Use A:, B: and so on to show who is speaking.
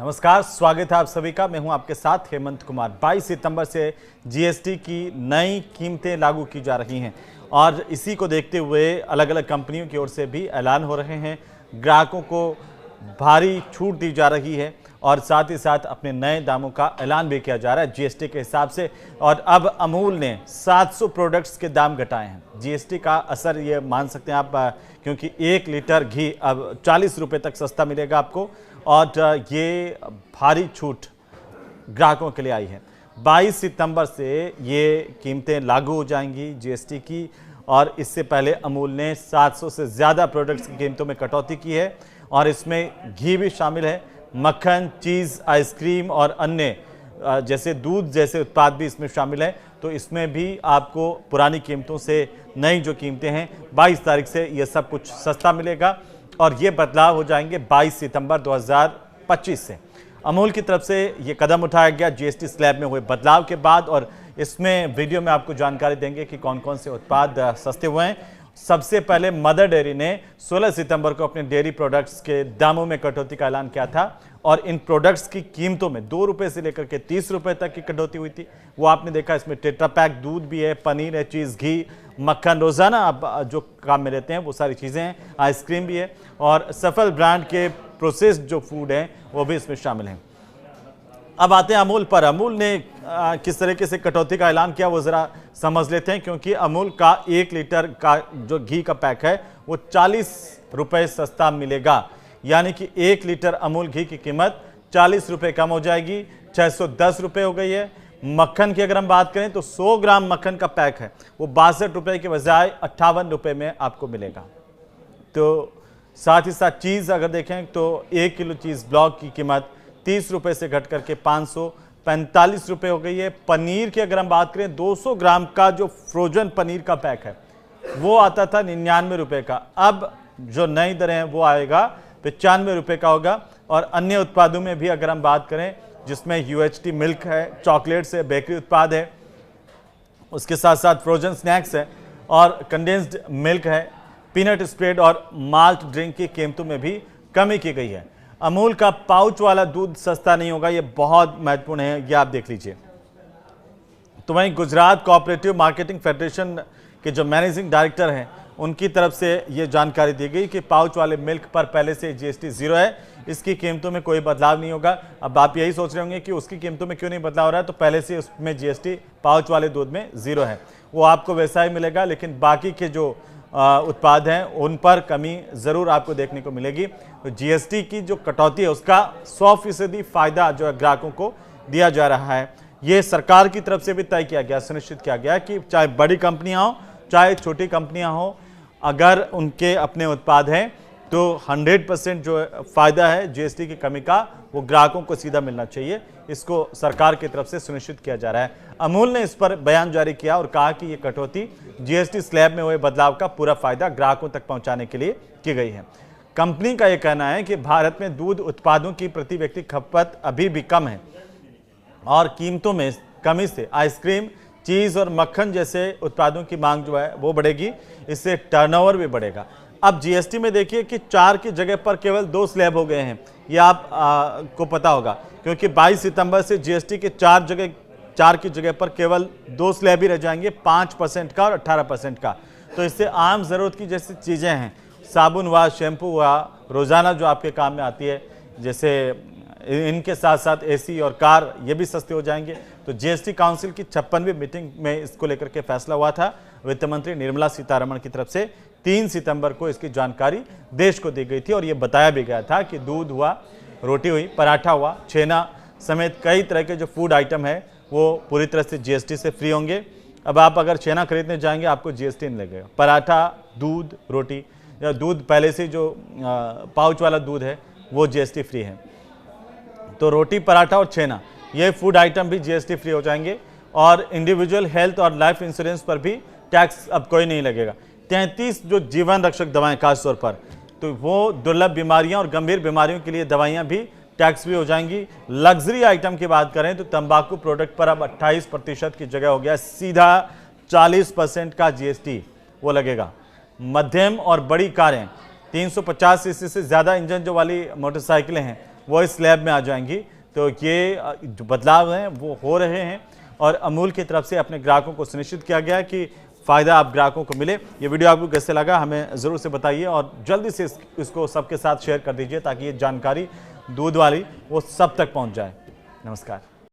A: नमस्कार, स्वागत है आप सभी का। मैं हूं आपके साथ हेमंत कुमार। 22 सितंबर से जीएसटी की नई कीमतें लागू की जा रही हैं और इसी को देखते हुए अलग अलग कंपनियों की ओर से भी ऐलान हो रहे हैं। ग्राहकों को भारी छूट दी जा रही है और साथ ही साथ अपने नए दामों का ऐलान भी किया जा रहा है जीएसटी के हिसाब से। और अब अमूल ने 700 प्रोडक्ट्स के दाम घटाए हैं। जीएसटी का असर ये मान सकते हैं आप, क्योंकि 1 लीटर घी अब 40 रुपये तक सस्ता मिलेगा आपको और ये भारी छूट ग्राहकों के लिए आई है। 22 सितंबर से ये कीमतें लागू हो जाएंगी जीएसटी की। और इससे पहले अमूल ने 700 से ज़्यादा प्रोडक्ट्स की कीमतों में कटौती की है और इसमें घी भी शामिल है, मक्खन, चीज़, आइसक्रीम और अन्य जैसे दूध जैसे उत्पाद भी इसमें शामिल हैं। तो इसमें भी आपको पुरानी कीमतों से नई जो कीमतें हैं 22 तारीख से ये सब कुछ सस्ता मिलेगा और ये बदलाव हो जाएंगे 22 सितंबर 2025 से। अमूल की तरफ से ये कदम उठाया गया जीएसटी स्लैब में हुए बदलाव के बाद और इसमें वीडियो में आपको जानकारी देंगे कि कौन कौन से उत्पाद सस्ते हुए हैं। सबसे पहले मदर डेयरी ने 16 सितंबर को अपने डेयरी प्रोडक्ट्स के दामों में कटौती का ऐलान किया था और इन प्रोडक्ट्स की कीमतों में 2 रुपये से लेकर के 30 रुपये तक की कटौती हुई थी। वो आपने देखा, इसमें टेट्रा पैक दूध भी है, पनीर है, चीज़, घी, मक्खन, रोज़ाना आप जो काम में रहते हैं वो सारी चीज़ें हैं, आइसक्रीम भी है और सफल ब्रांड के प्रोसेस्ड जो फूड हैं वो भी इसमें शामिल हैं। अब आते हैं अमूल पर। अमूल ने किस तरीके से कटौती का ऐलान किया वो ज़रा समझ लेते हैं, क्योंकि अमूल का 1 लीटर का जो घी का पैक है वो 40 रुपये सस्ता मिलेगा। यानी कि 1 लीटर अमूल घी की कीमत 40 रुपये कम हो जाएगी, 610 रुपये हो गई है। मक्खन की अगर हम बात करें तो 100 ग्राम मक्खन का पैक है वो 62 रुपये के बजाय 58 रुपये में आपको मिलेगा। तो साथ ही साथ चीज़ अगर देखें तो 1 किलो चीज़ ब्लॉक की कीमत 30 रुपये से घट करके 545 रुपये हो गई है। पनीर की अगर हम बात करें 200 ग्राम का जो फ्रोजन पनीर का पैक है वो आता था 99 रुपये का, अब जो नई दरें हैं वो आएगा 95 रुपये का होगा। और अन्य उत्पादों में भी अगर हम बात करें जिसमें UHT मिल्क है, चॉकलेट्स है, बेकरी उत्पाद है, उसके साथ साथ फ्रोजन स्नैक्स है और कंडेंस्ड मिल्क है, पीनट स्प्रेड और माल्ट ड्रिंक की कीमतों में भी कमी की गई है। अमूल का पाउच वाला दूध सस्ता नहीं होगा, ये बहुत महत्वपूर्ण है, ये आप देख लीजिए। तो वहीं गुजरात कोऑपरेटिव मार्केटिंग फेडरेशन के जो मैनेजिंग डायरेक्टर हैं उनकी तरफ से ये जानकारी दी गई कि पाउच वाले मिल्क पर पहले से जीएसटी 0 है, इसकी कीमतों में कोई बदलाव नहीं होगा। अब आप यही सोच रहे होंगे कि उसकी कीमतों में क्यों नहीं बदलाव हो रहा है, तो पहले से उसमें जीएसटी पाउच वाले दूध में 0 है, वो आपको वैसा ही मिलेगा। लेकिन बाकी के जो उत्पाद हैं उन पर कमी ज़रूर आपको देखने को मिलेगी। तो जीएसटी की जो कटौती है उसका 100% फ़ायदा जो है ग्राहकों को दिया जा रहा है। ये सरकार की तरफ से भी तय किया गया, सुनिश्चित किया गया कि चाहे बड़ी कंपनियां हो चाहे छोटी कंपनियां हो, अगर उनके अपने उत्पाद हैं तो 100% जो फ़ायदा है जीएसटी की कमी का वो ग्राहकों को सीधा मिलना चाहिए। इसको सरकार की तरफ से सुनिश्चित किया जा रहा है। अमूल ने इस पर बयान जारी किया और कहा कि ये कटौती जीएसटी स्लैब में हुए बदलाव का पूरा फायदा ग्राहकों तक पहुंचाने के लिए की गई है। कंपनी का यह कहना है कि भारत में दूध उत्पादों की प्रति व्यक्ति खपत अभी भी कम है और कीमतों में कमी से आइसक्रीम, चीज़ और मक्खन जैसे उत्पादों की मांग जो है वो बढ़ेगी, इससे टर्नओवर भी बढ़ेगा। अब जीएसटी में देखिए कि 4 की जगह पर केवल 2 स्लैब हो गए हैं, ये आप को पता होगा, क्योंकि 22 सितंबर से जीएसटी के 4 की जगह पर केवल 2 स्लैब ही रह जाएंगे, 5% का और 18% का। तो इससे आम ज़रूरत की जैसी चीज़ें हैं, साबुन हुआ, शैम्पू हुआ, रोज़ाना जो आपके काम में आती है, जैसे इनके साथ साथ एसी और कार, ये भी सस्ते हो जाएंगे। तो जीएसटी काउंसिल की 56वीं मीटिंग में इसको लेकर के फैसला हुआ था। वित्त मंत्री निर्मला सीतारमण की तरफ से 3 सितंबर को इसकी जानकारी देश को दी गई थी और ये बताया भी गया था कि दूध हुआ, रोटी हुई, पराठा हुआ, छेना समेत कई तरह के जो फूड आइटम है वो पूरी तरह से जीएसटी से फ्री होंगे। अब आप अगर छेना खरीदने जाएंगे आपको जीएसटी नहीं लगेगा। पराठा, दूध, रोटी या दूध पहले से जो पाउच वाला दूध है वो जीएसटी फ्री है। तो रोटी, पराठा और छेना ये फूड आइटम भी जीएसटी फ्री हो जाएंगे और इंडिविजुअल हेल्थ और लाइफ इंश्योरेंस पर भी टैक्स अब कोई नहीं लगेगा। 33 जो जीवन रक्षक दवाएं खास तौर पर, तो वो दुर्लभ बीमारियां और गंभीर बीमारियों के लिए दवाइयां भी टैक्स फ्री हो जाएंगी। लग्जरी आइटम की बात करें तो तंबाकू प्रोडक्ट पर अब 28% की जगह हो गया सीधा 40% का जीएसटी वो लगेगा। मध्यम और बड़ी कारें, 350 सीसी से ज़्यादा इंजन जो वाली मोटरसाइकिलें हैं वो इस स्लैब में आ जाएंगी। तो ये जो बदलाव हैं वो हो रहे हैं और अमूल की तरफ से अपने ग्राहकों को सुनिश्चित किया गया कि फ़ायदा आप ग्राहकों को मिले। ये वीडियो आपको कैसे लगा हमें ज़रूर से बताइए और जल्दी से इसको सबके साथ शेयर कर दीजिए ताकि ये जानकारी दूध वाली वो सब तक पहुंच जाए। नमस्कार।